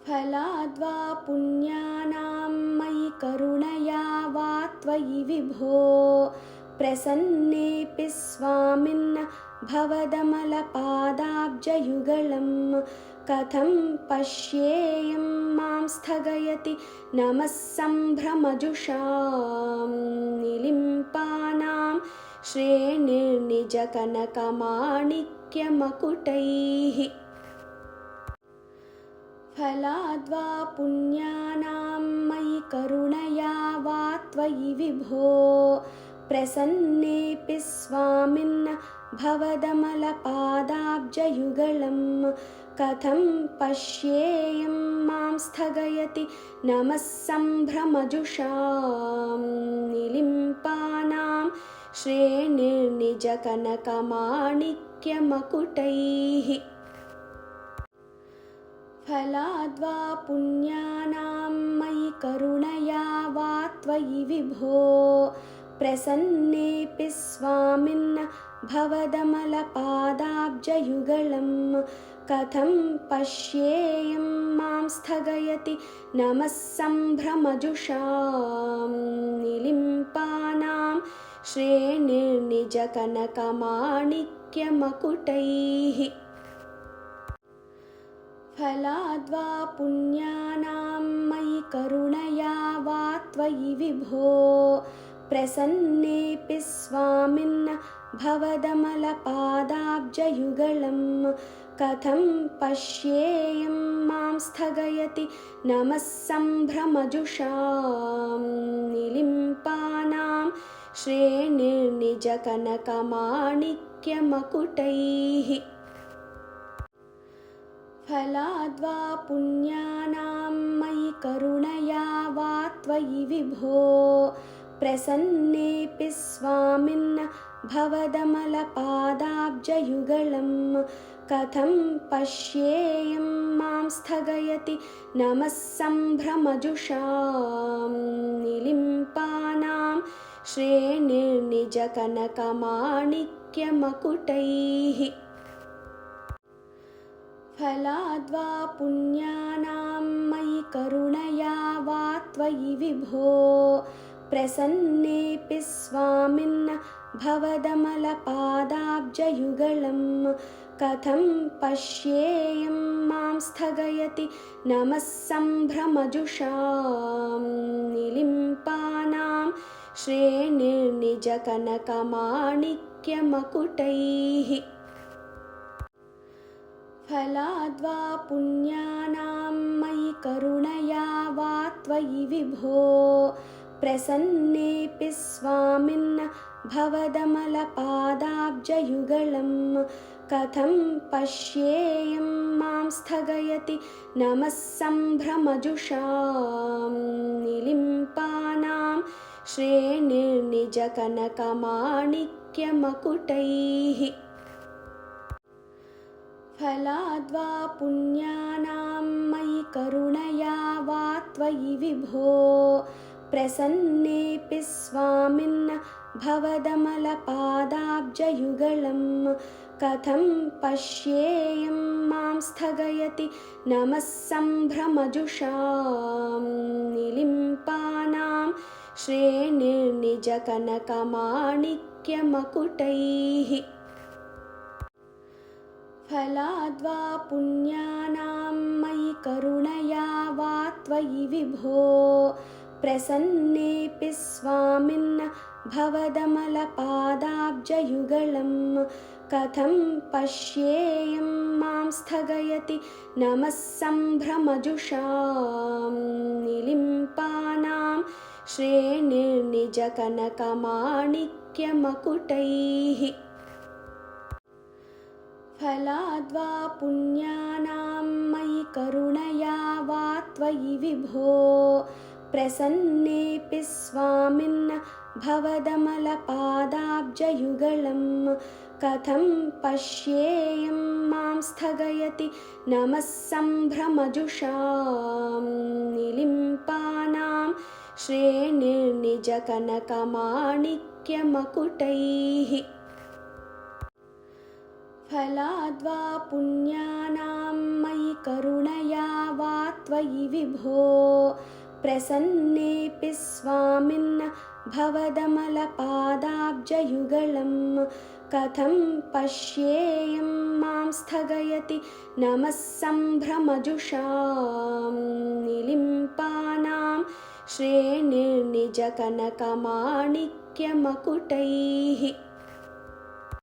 फलाद्वा पुण्यानां मयि करुणया वा त्वयि विभो प्रसन्नेऽपि स्वामिन् भवदमलपादाब्जयुगलं कथं पश्येयं मां स्थगयति नमः सम्भ्रमजुषां निलिम्पानां श्रेणिर्निजकनकमाणिक्यमकुटैः फलाद्वा पुण्यानां मयि करुणया वा त्वयि विभो प्रसन्नेऽपि स्वामिन् भवदमलपादाब्जयुगलं कथं पश्येयं मां स्थगयति नमः सम्भ्रमजुषां निलिम्पानां श्रेणिर्निजकनकमाणिक्यमकुटैः फलाद्वा पुण्यानां मयि करुणया वा त्वयि विभो प्रसन्नेऽपि स्वामिन् भवदमलपादाब्जयुगलं कथं पश्येयं मां स्थगयति नमः सम्भ्रमजुषां निलिम्पानां श्रेणिर्निजकनकमाणिक्यमकुटैः फलाद्वा पुण्यानां मयि करुणया वा त्वयि विभो प्रसन्नेऽपि स्वामिन् भवदमलपादाब्जयुगलं कथं पश्येयं मां स्थगयति नमः सम्भ्रमजुषां निलिम्पानां श्रेणिर्निजकनकमाणिक्यमकुटैः फलाद्वा पुण्यानां मयि करुणया वा त्वयि विभो प्रसन्नेऽपि स्वामिन् भवदमलपादाब्जयुगलं कथं पश्येयं मां स्थगयति नमः सम्भ्रमजुषां निलिम्पानां श्रेणिर्निजकनकमाणिक्यमकुटैः फलाद्वा पुण्यानां मयि करुणया वा त्वयि विभो प्रसन्नेऽपि स्वामिन् भवदमलपादाब्जयुगलं कथं पश्येयं मां स्थगयति नमः सम्भ्रमजुषां निलिम्पानां श्रेणिर्निजकनकमाणिक्यमकुटैः फलाद्वा पुण्यानां मयि करुणया वा त्वयि विभो प्रसन्नेऽपि स्वामिन् भवदमलपादाब्जयुगलं कथं पश्येयं मां स्थगयति नमः सम्भ्रमजुषां निलिम्पानां श्रेणिर्निजकनकमाणिक्यमकुटैः फलाद्वा पुण्यानां मयि करुणया वा त्वयि विभो प्रसन्नेऽपि स्वामिन् भवदमलपादाब्जयुगलं कथं पश्येयं मां स्थगयति नमः सम्भ्रमजुषां निलिम्पानां श्रेणिर्निजकनकमाणिक्यमकुटैः फलाद्वा पुण्यानां मयि करुणया वा त्वयि विभो प्रसन्नेऽपि स्वामिन् भवदमलपादाब्जयुगलं कथं पश्येयं मां स्थगयति नमः सम्भ्रमजुषां निलिम्पानां श्रेणिर्निजकनकमाणिक्यमकुटैः फलाद्वा पुण्यानां मयि करुणया वा त्वयि विभो प्रसन्नेऽपि स्वामिन् भवदमलपादाब्जयुगलं कथं पश्येयं मां स्थगयति नमः सम्भ्रमजुषां निलिम्पानां श्रेणिर्निजकनकमाणिक्यमकुटैः फलाद्वा पुण्यानां मयि करुणया वा त्वयि विभो प्रसन्नेऽपि स्वामिन् भवदमलपादाब्जयुगलं कथं पश्येयं मां स्थगयति नमः सम्भ्रमजुषां निलिम्पानां श्रेणिर्निजकनकमाणिक्यमकुटैः